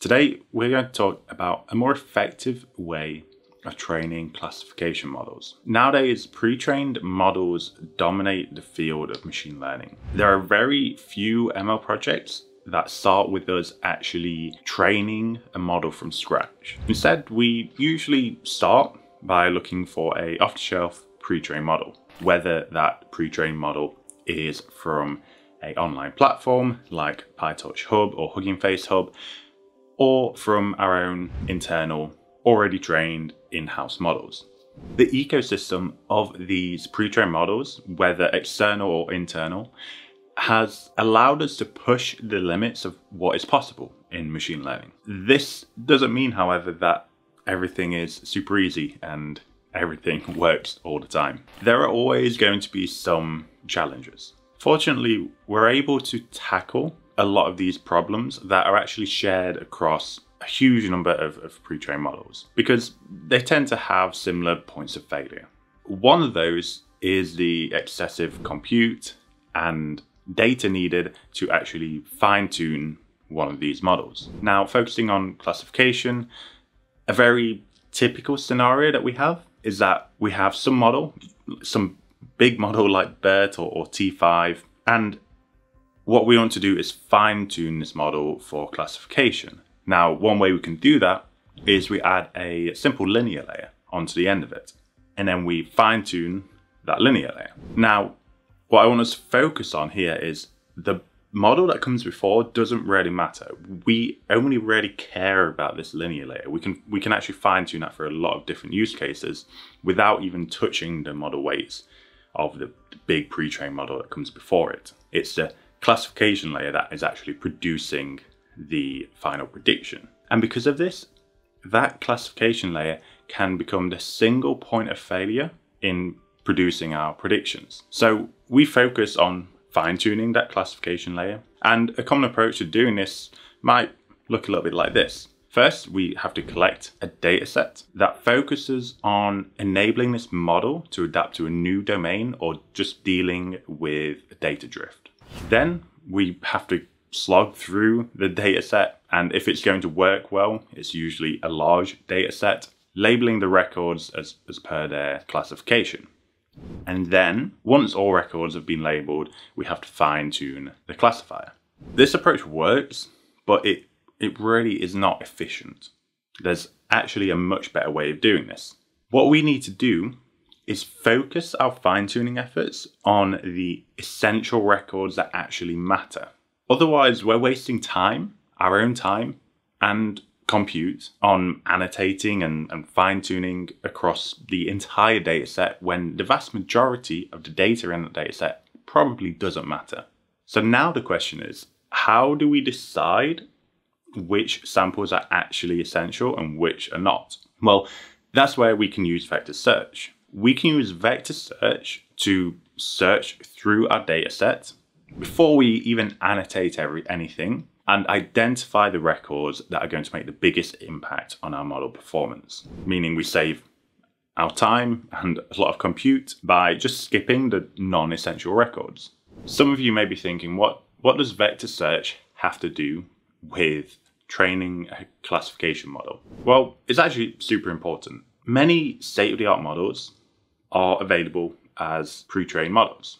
Today, we're going to talk about a more effective way of training classification models. Nowadays, pre-trained models dominate the field of machine learning. There are very few ML projects that start with us actually training a model from scratch. Instead, we usually start by looking for an off-the-shelf pre-trained model, whether that pre-trained model is from an online platform like PyTorch Hub or Hugging Face Hub, or from our own internal, already trained in-house models. The ecosystem of these pre-trained models, whether external or internal, has allowed us to push the limits of what is possible in machine learning. This doesn't mean, however, that everything is super easy and everything works all the time. There are always going to be some challenges. Fortunately, we're able to tackle a lot of these problems that are actually shared across a huge number of pre-trained models because they tend to have similar points of failure. One of those is the excessive compute and data needed to actually fine-tune one of these models. Now, focusing on classification, a very typical scenario that we have is that we have some big model like BERT or T5, and what we want to do is fine-tune this model for classification. Now, one way we can do that is we add a simple linear layer onto the end of it, and then we fine-tune that linear layer. Now, what I want us to focus on here is the model that comes before doesn't really matter. We only really care about this linear layer. We can actually fine-tune that for a lot of different use cases without even touching the model weights of the big pre-trained model that comes before it. It's the classification layer that is actually producing the final prediction. And because of this, that classification layer can become the single point of failure in producing our predictions. So we focus on fine-tuning that classification layer. And a common approach to doing this might look a little bit like this. First, we have to collect a data set that focuses on enabling this model to adapt to a new domain or just dealing with data drift. Then we have to slog through the data set, and if it's going to work well, it's usually a large data set, labeling the records as per their classification. And then, once all records have been labeled, we have to fine-tune the classifier. This approach works, but it really is not efficient. There's actually a much better way of doing this. What we need to do is focus our fine-tuning efforts on the essential records that actually matter. Otherwise, we're wasting time, our own time, and compute on annotating and fine-tuning across the entire dataset when the vast majority of the data in the dataset probably doesn't matter. So now the question is, how do we decide which samples are actually essential and which are not? Well, that's where we can use vector search. We can use vector search to search through our dataset before we even annotate anything and identify the records that are going to make the biggest impact on our model performance. Meaning we save our time and a lot of compute by just skipping the non-essential records. Some of you may be thinking, what does vector search have to do with training a classification model? Well, it's actually super important. Many state-of-the-art models are available as pre-trained models.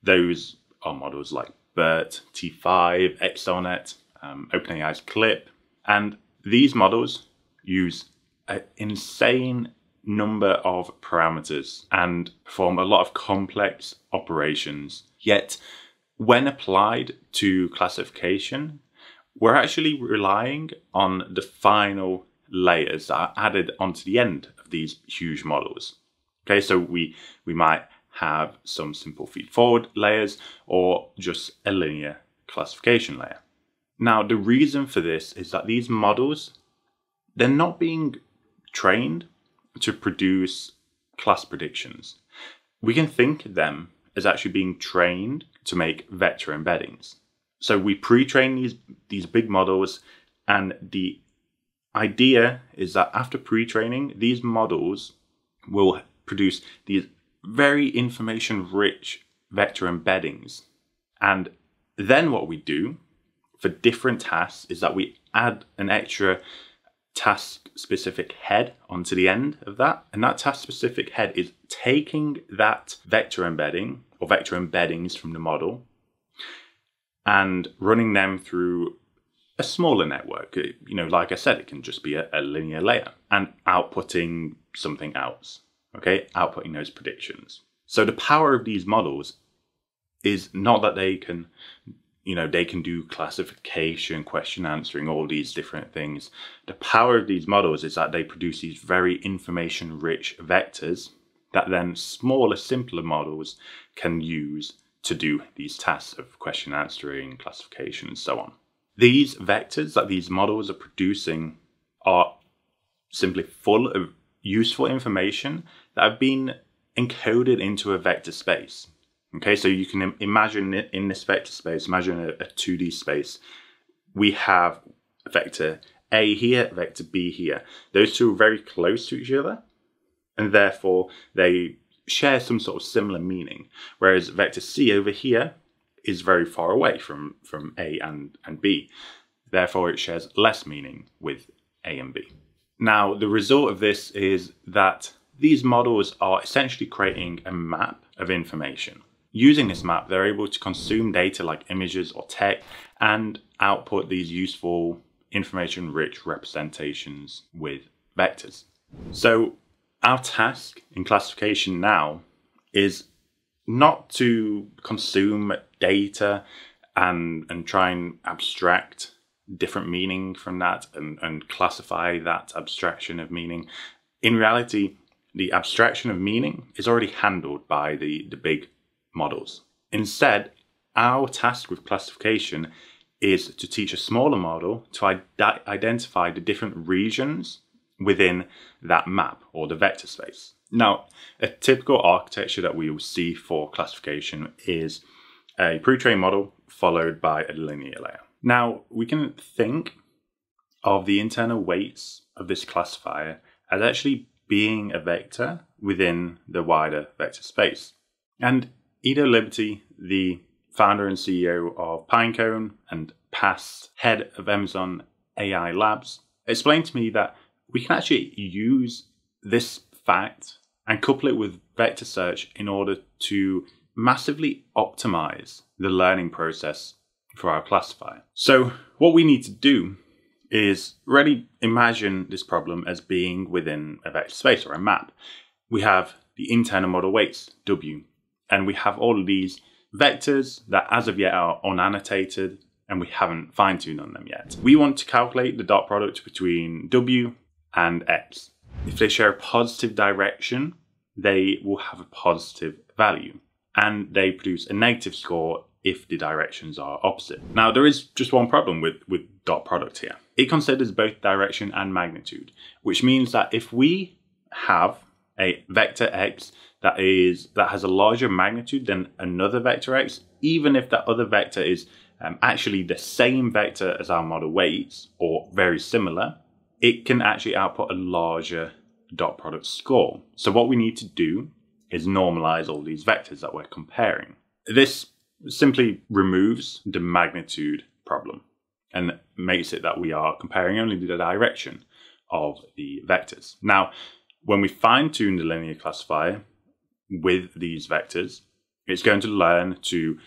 Those are models like BERT, T5, XLNet, OpenAI's CLIP, and these models use an insane number of parameters and perform a lot of complex operations. Yet, when applied to classification, we're actually relying on the final layers that are added onto the end of these huge models. Okay, so we might have some simple feed-forward layers or just a linear classification layer. Now, the reason for this is that these models, they're not being trained to produce class predictions. We can think of them as actually being trained to make vector embeddings. So we pre-train these big models, and the idea is that after pre-training, these models will produce these very information-rich vector embeddings. And then what we do for different tasks is that we add an extra task-specific head onto the end of that. And that task-specific head is taking that vector embedding or vector embeddings from the model and running them through a smaller network. Like I said, it can just be a linear layer and outputting something else, okay? Outputting those predictions. So the power of these models is not that they can do classification, question answering, all these different things. The power of these models is that they produce these very information-rich vectors that then smaller, simpler models can use to do these tasks of question answering, classification, and so on. These vectors that these models are producing are simply full of useful information that have been encoded into a vector space. Okay, so you can imagine it in this vector space, imagine a 2D space. We have vector A here, vector B here. Those two are very close to each other, and therefore they share some sort of similar meaning. Whereas vector C over here is very far away from A and B. Therefore, it shares less meaning with A and B. Now, the result of this is that these models are essentially creating a map of information. Using this map, they're able to consume data like images or text and output these useful information-rich representations with vectors. So our task in classification now is not to consume data and try and abstract different meaning from that and classify that abstraction of meaning. In reality, the abstraction of meaning is already handled by the big models. Instead, our task with classification is to teach a smaller model to identify the different regions within that map or the vector space. Now, a typical architecture that we will see for classification is a pre-trained model followed by a linear layer. Now, we can think of the internal weights of this classifier as actually being a vector within the wider vector space. And Ido Liberty, the founder and CEO of Pinecone and past head of Amazon AI Labs, explained to me that we can actually use this fact and couple it with vector search in order to massively optimize the learning process for our classifier. So what we need to do is really imagine this problem as being within a vector space or a map. We have the internal model weights, W, and we have all of these vectors that as of yet are unannotated and we haven't fine-tuned on them yet. We want to calculate the dot product between W and X. If they share a positive direction, they will have a positive value, and they produce a negative score if the directions are opposite. Now, there is just one problem with dot product here. It considers both direction and magnitude, which means that if we have a vector X that has a larger magnitude than another vector X, even if that other vector is actually the same vector as our model weights or very similar, it can actually output a larger dot product score. So what we need to do is normalize all these vectors that we're comparing. This simply removes the magnitude problem and makes it that we are comparing only the direction of the vectors. Now, when we fine-tune the linear classifier with these vectors, it's going to learn to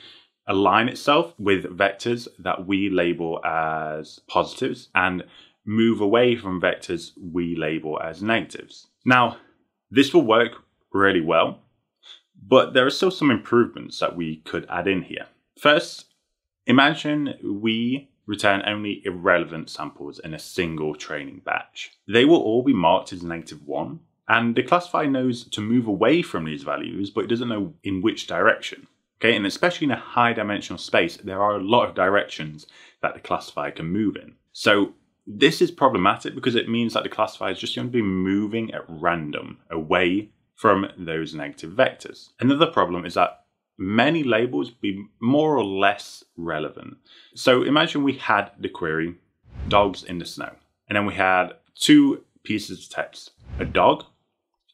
align itself with vectors that we label as positives and move away from vectors we label as negatives. Now, this will work really well, but there are still some improvements that we could add in here. First, imagine we return only irrelevant samples in a single training batch. They will all be marked as -1, and the classifier knows to move away from these values, but it doesn't know in which direction. Okay, and especially in a high dimensional space, there are a lot of directions that the classifier can move in. So this is problematic because it means that the classifier is just going to be moving at random away from those negative vectors. Another problem is that many labels will be more or less relevant. So imagine we had the query, dogs in the snow, and then we had two pieces of text, a dog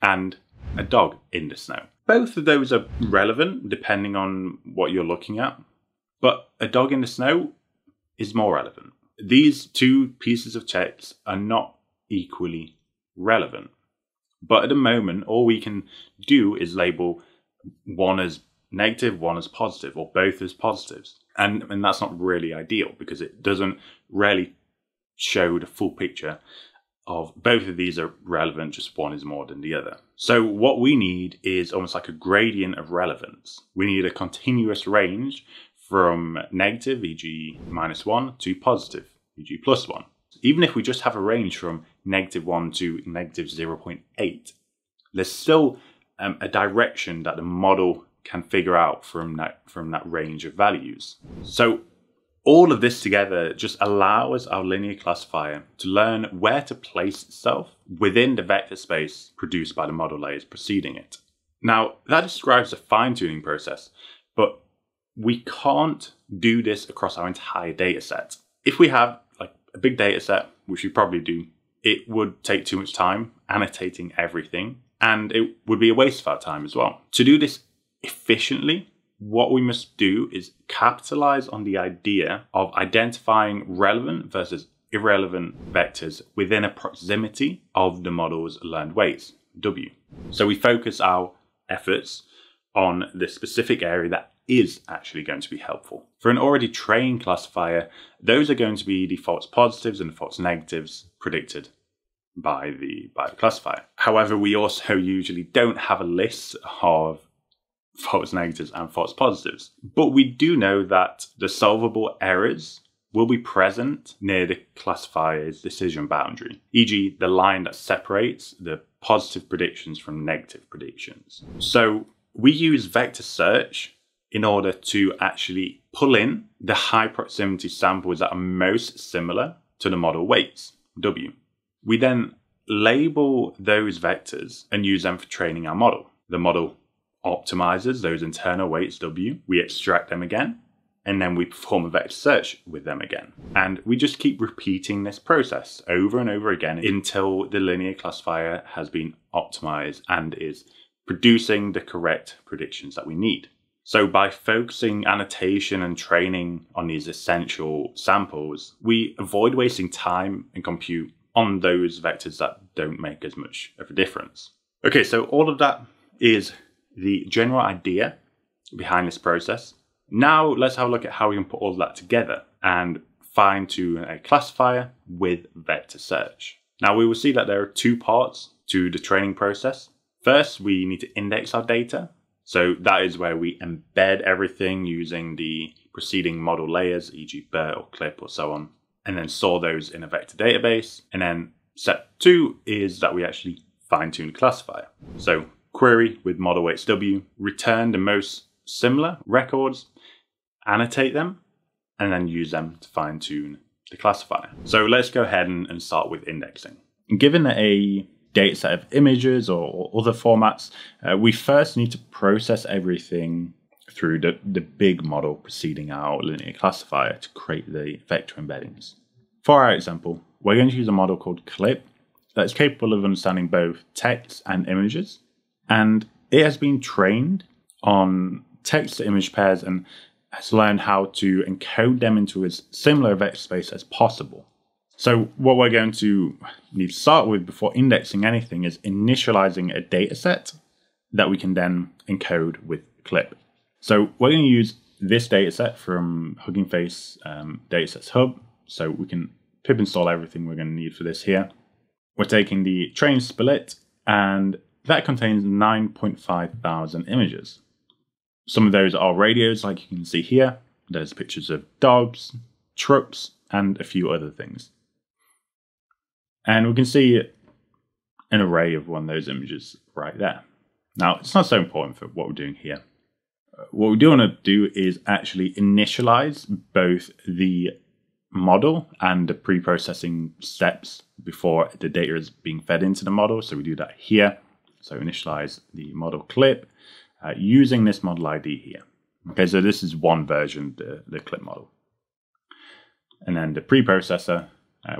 and a dog in the snow. Both of those are relevant depending on what you're looking at, but a dog in the snow is more relevant. these two pieces of text are not equally relevant. But at the moment, all we can do is label one as negative, one as positive, or both as positives. And that's not really ideal because it doesn't really show the full picture of both of these are relevant, just one is more than the other. So what we need is almost like a gradient of relevance. We need a continuous range from negative, e.g. -1, to positive, e.g. +1. Even if we just have a range from -1 to -0.8, there's still a direction that the model can figure out from that range of values. So all of this together just allows our linear classifier to learn where to place itself within the vector space produced by the model layers preceding it. Now, that describes the fine-tuning process, but we can't do this across our entire data set. If we have like a big data set, which we probably do, it would take too much time annotating everything, and it would be a waste of our time as well. To do this efficiently, what we must do is capitalize on the idea of identifying relevant versus irrelevant vectors within a proximity of the model's learned weights, W. So we focus our efforts on the specific area that is actually going to be helpful. For an already trained classifier, those are going to be the false positives and the false negatives predicted by the classifier. However, we also usually don't have a list of false negatives and false positives. But we do know that the solvable errors will be present near the classifier's decision boundary, e.g. the line that separates the positive predictions from negative predictions. So we use vector search in order to actually pull in the high proximity samples that are most similar to the model weights, W. We then label those vectors and use them for training our model. The model optimizes those internal weights W, we extract them again, and then we perform a vector search with them again. And we just keep repeating this process over and over again until the linear classifier has been optimized and is producing the correct predictions that we need. So by focusing annotation and training on these essential samples, we avoid wasting time and compute on those vectors that don't make as much of a difference. Okay, so all of that is the general idea behind this process. Now let's have a look at how we can put all of that together and fine-tune a classifier with vector search. Now we will see that there are two parts to the training process. First, we need to index our data. So that is where we embed everything using the preceding model layers, e.g. BERT or CLIP or so on, and then store those in a vector database. And then step 2 is that we actually fine-tune the classifier. So query with model weights W, return the most similar records, annotate them, and then use them to fine-tune the classifier. So let's go ahead and start with indexing. Given a data set of images or other formats, we first need to process everything through the big model preceding our linear classifier to create the vector embeddings. For our example, we're going to use a model called CLIP that's capable of understanding both text and images. And it has been trained on text to image pairs and has learned how to encode them into as similar a vector space as possible. So what we're going to need to start with before indexing anything is initializing a data set that we can then encode with CLIP. So we're going to use this data set from Hugging Face Datasets Hub. So we can pip install everything we're going to need for this here. We're taking the train split, and that contains 9,500 images. Some of those are radios, like you can see here. There's pictures of dogs, trucks, and a few other things. And we can see an array of one of those images right there. Now, it's not so important for what we're doing here. What we do want to do is actually initialize both the model and the pre-processing steps before the data is being fed into the model. So we do that here. So initialize the model CLIP using this model ID here. Okay, so this is one version of the CLIP model. And then the preprocessor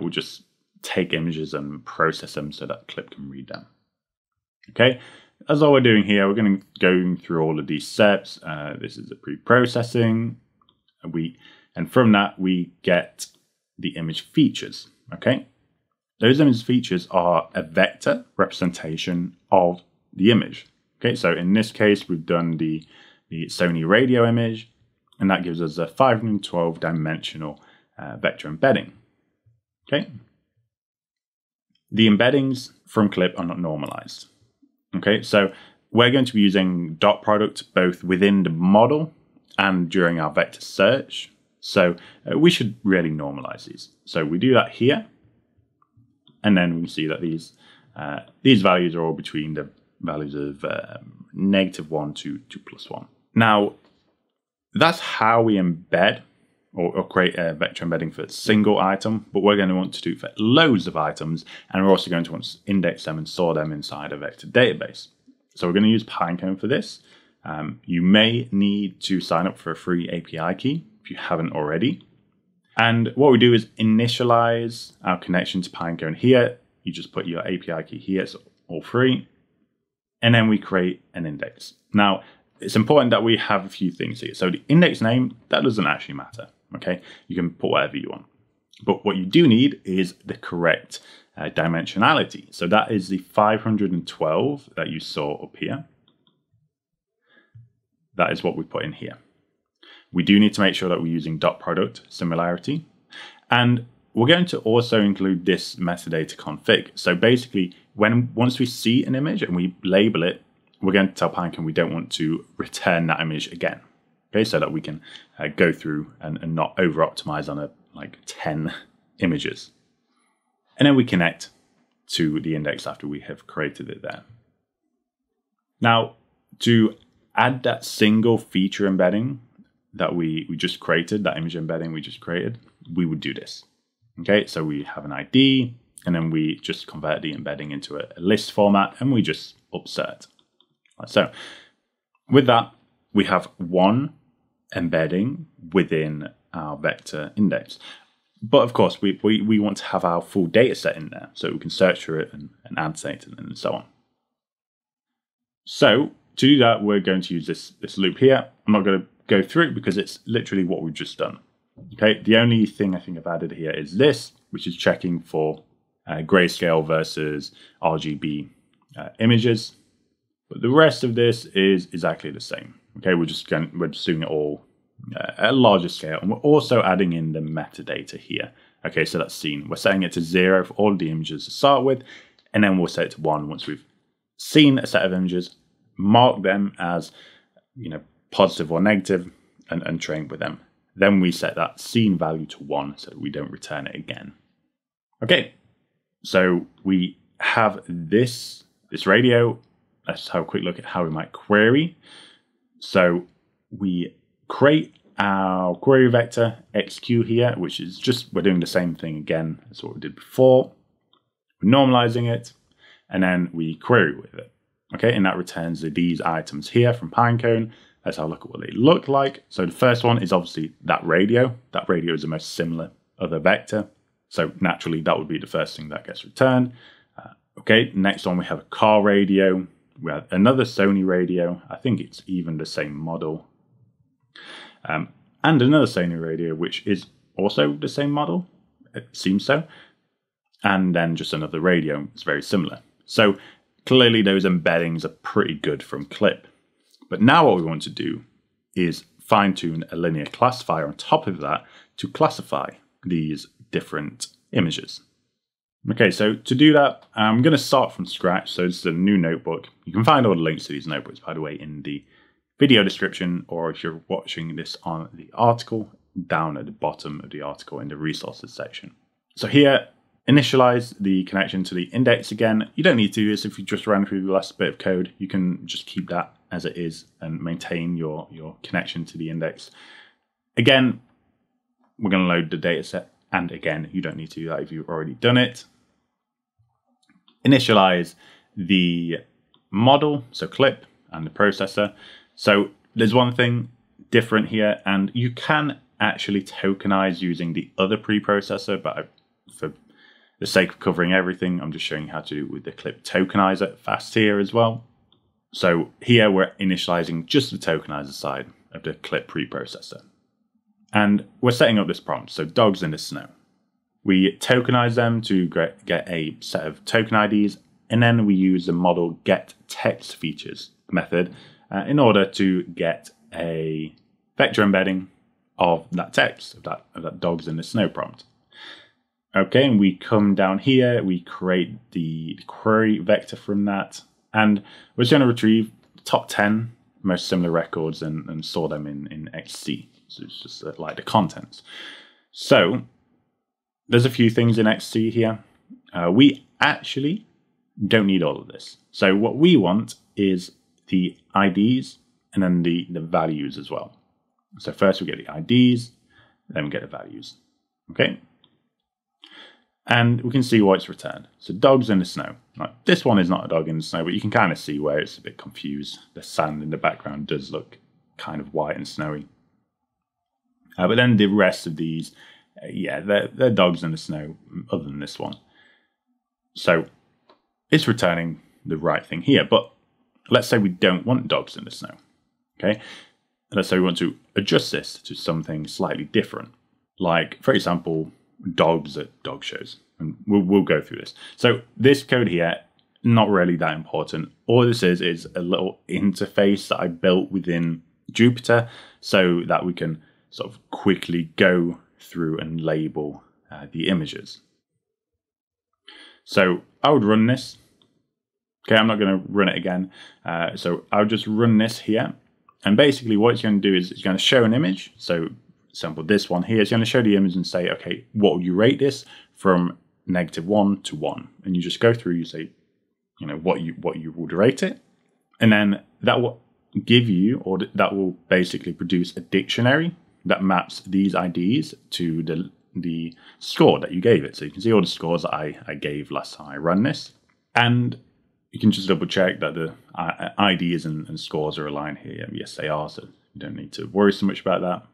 will just take images and process them so that CLIP can read them. Okay, that's all we're doing here. We're going to go through all of these steps. This is the pre-processing. And from that, we get the image features, okay? Those image features are a vector representation of the image. Okay, so in this case, we've done the Sony radio image, and that gives us a 512 dimensional vector embedding. Okay. The embeddings from Clip are not normalized. Okay, so we're going to be using dot product both within the model and during our vector search. So we should really normalize these. So we do that here. And then we see that these values are all between the values of -1 to +1. Now, that's how we embed or create a vector embedding for a single item, but we're going to want to do it for loads of items, and we're also going to want to index them and store them inside a vector database. So we're going to use Pinecone for this. You may need to sign up for a free API key if you haven't already. And what we do is initialize our connection to Pinecone here. You just put your API key here, it's all free. And then we create an index. Now, it's important that we have a few things here. So the index name, that doesn't actually matter, okay? You can put whatever you want. But what you do need is the correct dimensionality. So that is the 512 that you saw up here. That is what we put in here. We do need to make sure that we're using dot product similarity. And we're going to also include this metadata config. So basically, once we see an image and we label it, we're going to tell Pinecone we don't want to return that image again. Okay, so that we can go through and not over optimize on like 10 images. And then we connect to the index after we have created it there. Now, to add that single feature embedding that we just created, that image embedding we just created, we would do this. Okay, so we have an ID, and then we just convert the embedding into a list format, and we just upsert. So with that, we have one embedding within our vector index. But of course, we want to have our full data set in there, so we can search for it and annotate it and so on. So to do that, we're going to use this loop here. I'm not going to go through it because it's literally what we've just done. Okay, the only thing I think I've added here is this, which is checking for grayscale versus RGB images. But the rest of this is exactly the same. Okay, we're just doing it all at a larger scale, and we're also adding in the metadata here. Okay, so that's seen. We're setting it to 0 for all of the images to start with, and then we'll set it to 1 once we've seen a set of images, mark them as positive or negative, and train with them. Then we set that seen value to 1 so that we don't return it again. Okay, so we have this radio. Let's have a quick look at how we might query. So we create our query vector xq here, which is just, we're doing the same thing again as what we did before. We're normalizing it, and then we query with it. Okay, and that returns these items here from Pinecone. Let's have a look at what they look like. So the first one is obviously that radio. That radio is the most similar other vector. So naturally, that would be the first thing that gets returned. Okay, next one, we have a car radio. We have another Sony radio. I think it's even the same model. And another Sony radio, which is also the same model. It seems so. And then just another radio. It's very similar. So clearly those embeddings are pretty good from Clip. But now what we want to do is fine-tune a linear classifier on top of that to classify these different images. Okay, so to do that, I'm going to start from scratch. So this is a new notebook. You can find all the links to these notebooks, by the way, in the video description, or if you're watching this on the article, down at the bottom of the article in the resources section. So here, initialize the connection to the index again. You don't need to do this if you just ran through the last bit of code. You can just keep that as it is and maintain your connection to the index. Again, we're going to load the data set. And again, you don't need to do that if you've already done it. Initialize the model, so Clip, and the processor. So there's one thing different here, and you can actually tokenize using the other preprocessor, but for the sake of covering everything, I'm just showing you how to do it with the Clip tokenizer fast here as well. So here we're initializing just the tokenizer side of the Clip preprocessor. And we're setting up this prompt, so dogs in the snow. We tokenize them to get a set of token IDs, and then we use the model get text features method in order to get a vector embedding of that text, of that dogs in the snow prompt. Okay, and we come down here, we create the query vector from that, and we're just going to retrieve the top 10 most similar records and store them in XC. So it's just like the contents. So there's a few things in XC here. We actually don't need all of this. So what we want is the IDs and then the values as well. So first we get the IDs, then we get the values. Okay. And we can see what's returned. So dogs in the snow. Now, this one is not a dog in the snow, but you can kind of see where it's a bit confused. The sand in the background does look kind of white and snowy. But then the rest of these, yeah, they're dogs in the snow other than this one. So it's returning the right thing here. But let's say we don't want dogs in the snow. Okay. Let's say we want to adjust this to something slightly different. Like, for example, dogs at dog shows. And we'll go through this. So this code here, not really that important. All this is a little interface that I built within Jupyter so that we can sort of quickly go through and label the images. So I would run this. Okay, I'm not going to run it again. So I'll just run this here. And basically what it's going to do is it's going to show an image. So for example, this one here is going to show the image and say, okay, what would you rate this from -1 to 1? And you just go through, you say, you know, what you would rate it. And then that will give you, or that will basically produce a dictionary that maps these IDs to the score that you gave it. So you can see all the scores that I gave last time I ran this. And you can just double check that the IDs and scores are aligned here. Yes, they are, so you don't need to worry so much about that.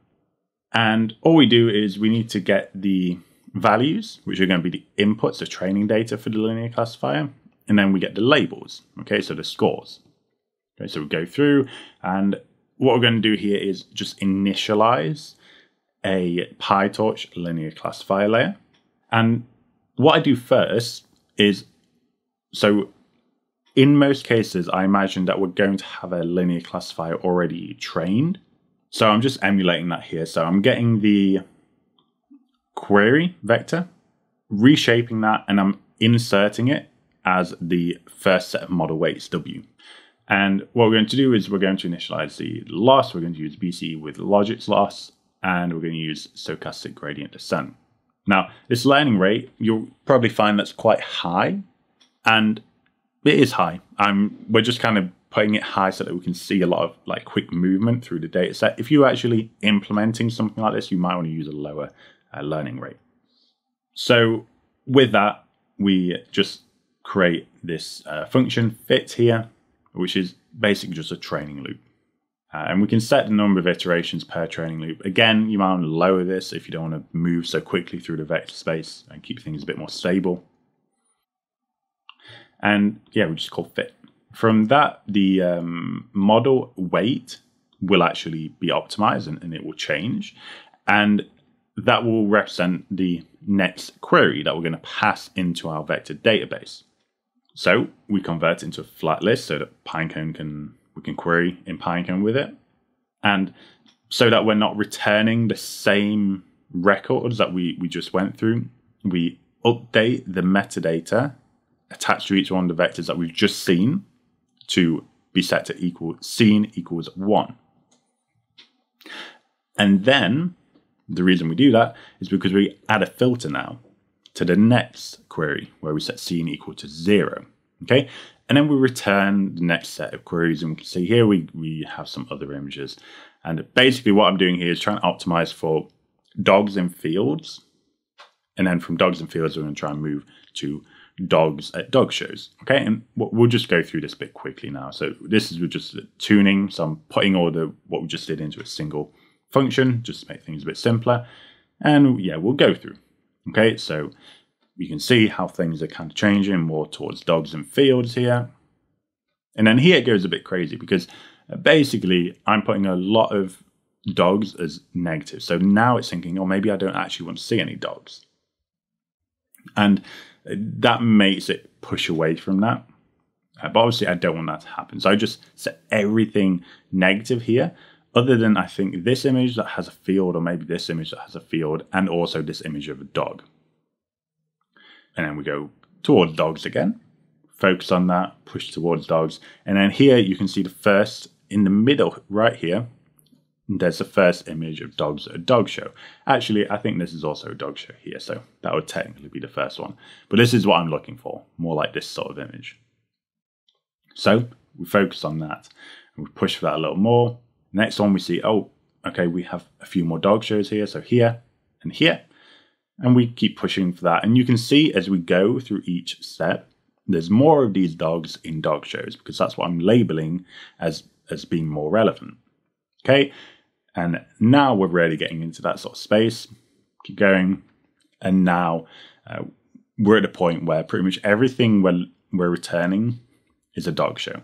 And all we do is we need to get the values, which are going to be the inputs, the training data for the linear classifier. And then we get the labels, okay, so the scores. Okay, so we go through, and what we're going to do here is just initialize a PyTorch linear classifier layer. And what I do first is, so in most cases, I imagine that we're going to have a linear classifier already trained. So I'm just emulating that here. So I'm getting the query vector, reshaping that, and I'm inserting it as the first set of model weights, W. And what we're going to do is we're going to initialize the loss. We're going to use BC with logits loss, and we're going to use stochastic gradient descent. Now, this learning rate, you'll probably find that's quite high, and it is high. We're just kind of putting it high so that we can see a lot of like quick movement through the data set. If you're actually implementing something like this, you might want to use a lower learning rate. So with that, we just create this function fit here, which is basically just a training loop. And we can set the number of iterations per training loop. Again, you might want to lower this if you don't want to move so quickly through the vector space and keep things a bit more stable. And yeah, we just call fit. From that, the model weight will actually be optimized and it will change. And that will represent the next query that we're going to pass into our vector database. So we convert it into a flat list so that Pinecone we can query in Pinecone with it. And so that we're not returning the same records that we just went through, we update the metadata attached to each one of the vectors that we've just seen to be set to equal seen equals 1. And then the reason we do that is because we add a filter now to the next query where we set seen equal to 0. Okay, and then we return the next set of queries, and we can see here we have some other images. And basically what I'm doing here is trying to optimize for dogs in fields, and then from dogs in fields we're going to try and move to dogs at dog shows. Okay, and we'll just go through this a bit quickly now. So this is just tuning, so I'm putting all what we just did into a single function just to make things a bit simpler. And yeah, we'll go through. Okay, so you can see how things are kind of changing more towards dogs and fields here. And then here it goes a bit crazy because basically I'm putting a lot of dogs as negative. So now it's thinking, oh, maybe I don't actually want to see any dogs. And that makes it push away from that. But obviously I don't want that to happen. So I just set everything negative here, other than I think this image that has a field, or maybe this image that has a field, and also this image of a dog. And then we go towards dogs again, focus on that, push towards dogs. And then here you can see the first, in the middle right here, there's the first image of dogs at a dog show. Actually, I think this is also a dog show here, so that would technically be the first one. But this is what I'm looking for, more like this sort of image. So we focus on that, and we push for that a little more. Next one we see, oh, okay, we have a few more dog shows here, so here and here. And we keep pushing for that. And you can see as we go through each step, there's more of these dogs in dog shows, because that's what I'm labeling as being more relevant. Okay, and now we're really getting into that sort of space. Keep going. And now we're at a point where pretty much everything we're returning is a dog show.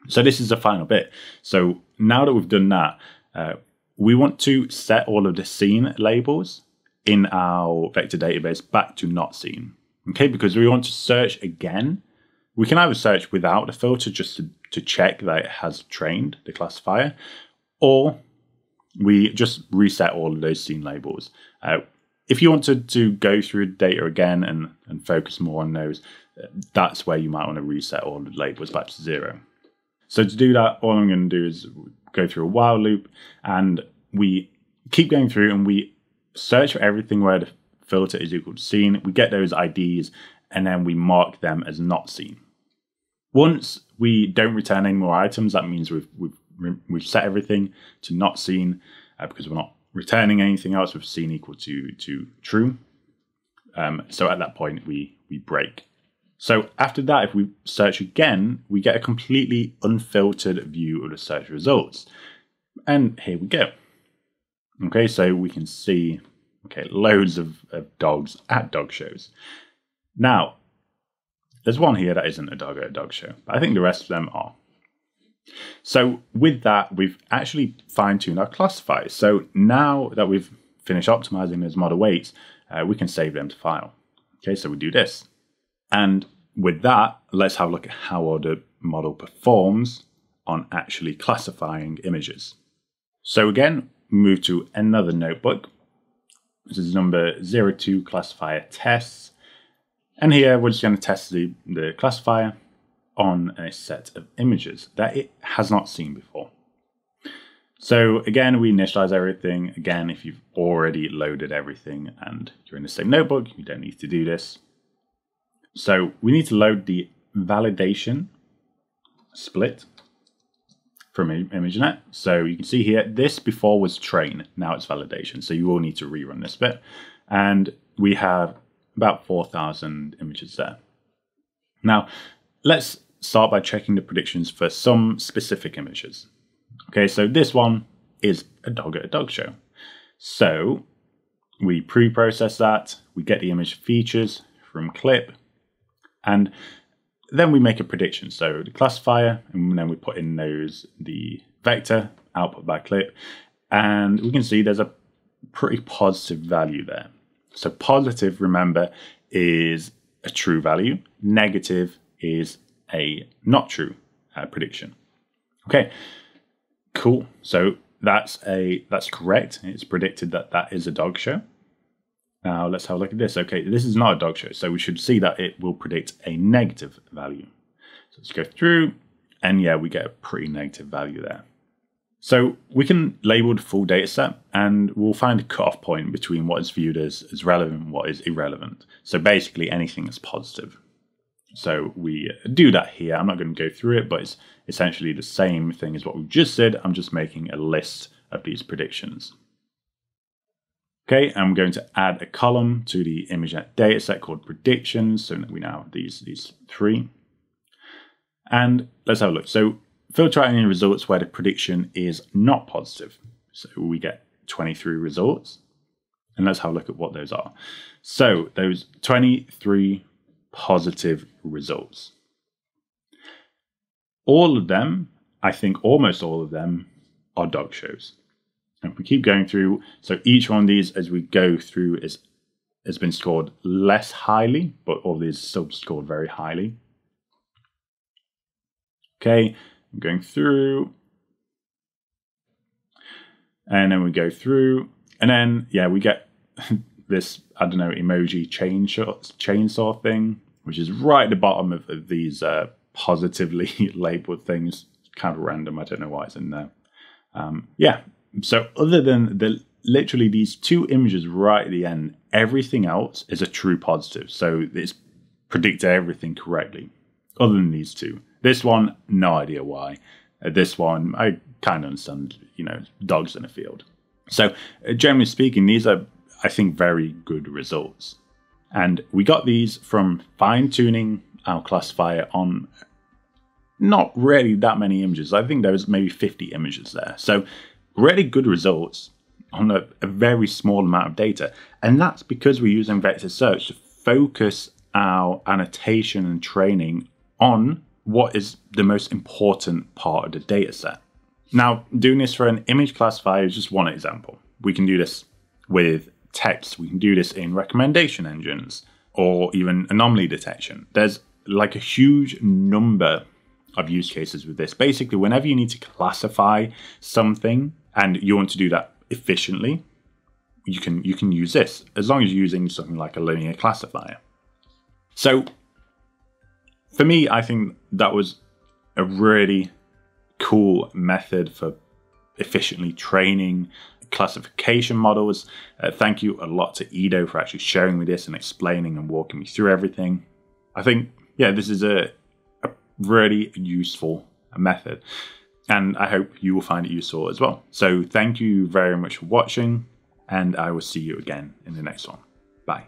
So this is the final bit. So now that we've done that, we want to set all of the scene labels in our vector database back to not seen. Okay, because we want to search again. We can either search without the filter just to check that it has trained the classifier, or we just reset all of those scene labels. If you want to go through data again and focus more on those, that's where you might want to reset all the labels back to 0. So to do that, all I'm going to do is go through a while loop, and we keep going through and we search for everything where the filter is equal to seen. We get those IDs, and then we mark them as not seen. Once we don't return any more items, that means we've set everything to not seen, because we're not returning anything else with seen equal to true. So at that point we break. So after that, if we search again, we get a completely unfiltered view of the search results. And here we go. Okay, so we can see, okay, loads of dogs at dog shows. Now, there's one here that isn't a dog at a dog show, but I think the rest of them are. So with that, we've actually fine-tuned our classifiers. So now that we've finished optimizing those model weights, we can save them to file. Okay, so we do this. And with that, let's have a look at how the model performs on actually classifying images. So again, move to another notebook. This is number 02 classifier tests. And here we're just going to test the classifier on a set of images that it has not seen before. So again, we initialize everything. Again, if you've already loaded everything and you're in the same notebook, you don't need to do this. So we need to load the validation split from ImageNet. So you can see here, this before was train, now it's validation. So you will need to rerun this bit. And we have about 4,000 images there. Now, let's start by checking the predictions for some specific images. Okay, so this one is a dog at a dog show. So we pre-process that, we get the image features from clip, and then we make a prediction. So the classifier, and then we put in the vector output by clip, and we can see there's a pretty positive value there. So positive, remember, is a true value. Negative is a not true prediction. Okay, cool. So that's correct. It's predicted that that is a dog show. Now let's have a look at this. Okay, this is not a dog show, so we should see that it will predict a negative value. So let's go through, and yeah, we get a pretty negative value there. So we can label the full data set, and we'll find a cutoff point between what is viewed as relevant and what is irrelevant. So basically anything that's positive. So we do that here. I'm not going to go through it, but it's essentially the same thing as what we just said. I'm just making a list of these predictions. Okay, and we're going to add a column to the ImageNet dataset called predictions, so that we now have these three. And let's have a look. So filter out any results where the prediction is not positive. So we get 23 results. And let's have a look at what those are. So those 23 positive results. All of them, I think almost all of them, are dog shows. And if we keep going through, so each one of these as we go through is has been scored less highly, but all these still scored very highly. Okay, I'm going through. And then we go through, and then, yeah, we get this, I don't know, emoji chainsaw thing, which is right at the bottom of these positively labeled things. Kind of random, I don't know why it's in there. Yeah, so other than literally these two images right at the end, everything else is a true positive. So it's predicted everything correctly, other than these two. This one, no idea why. This one, I kind of understand, dogs in a field. So generally speaking, these are, I think, very good results. And we got these from fine-tuning our classifier on not really that many images. I think there was maybe 50 images there. So really good results on a very small amount of data. And that's because we're using vector search to focus our annotation and training on what is the most important part of the data set. Now, doing this for an image classifier is just one example. We can do this with text. We can do this in recommendation engines or even anomaly detection. There's like a huge number of use cases with this. Basically, whenever you need to classify something and you want to do that efficiently, you can use this, as long as you're using something like a linear classifier. So for me, I think that was a really cool method for efficiently training classification models. Thank you a lot to Edo for actually sharing me this and explaining and walking me through everything. I think, yeah, this is a really useful method, and I hope you will find it useful as well. So thank you very much for watching, and I will see you again in the next one. Bye.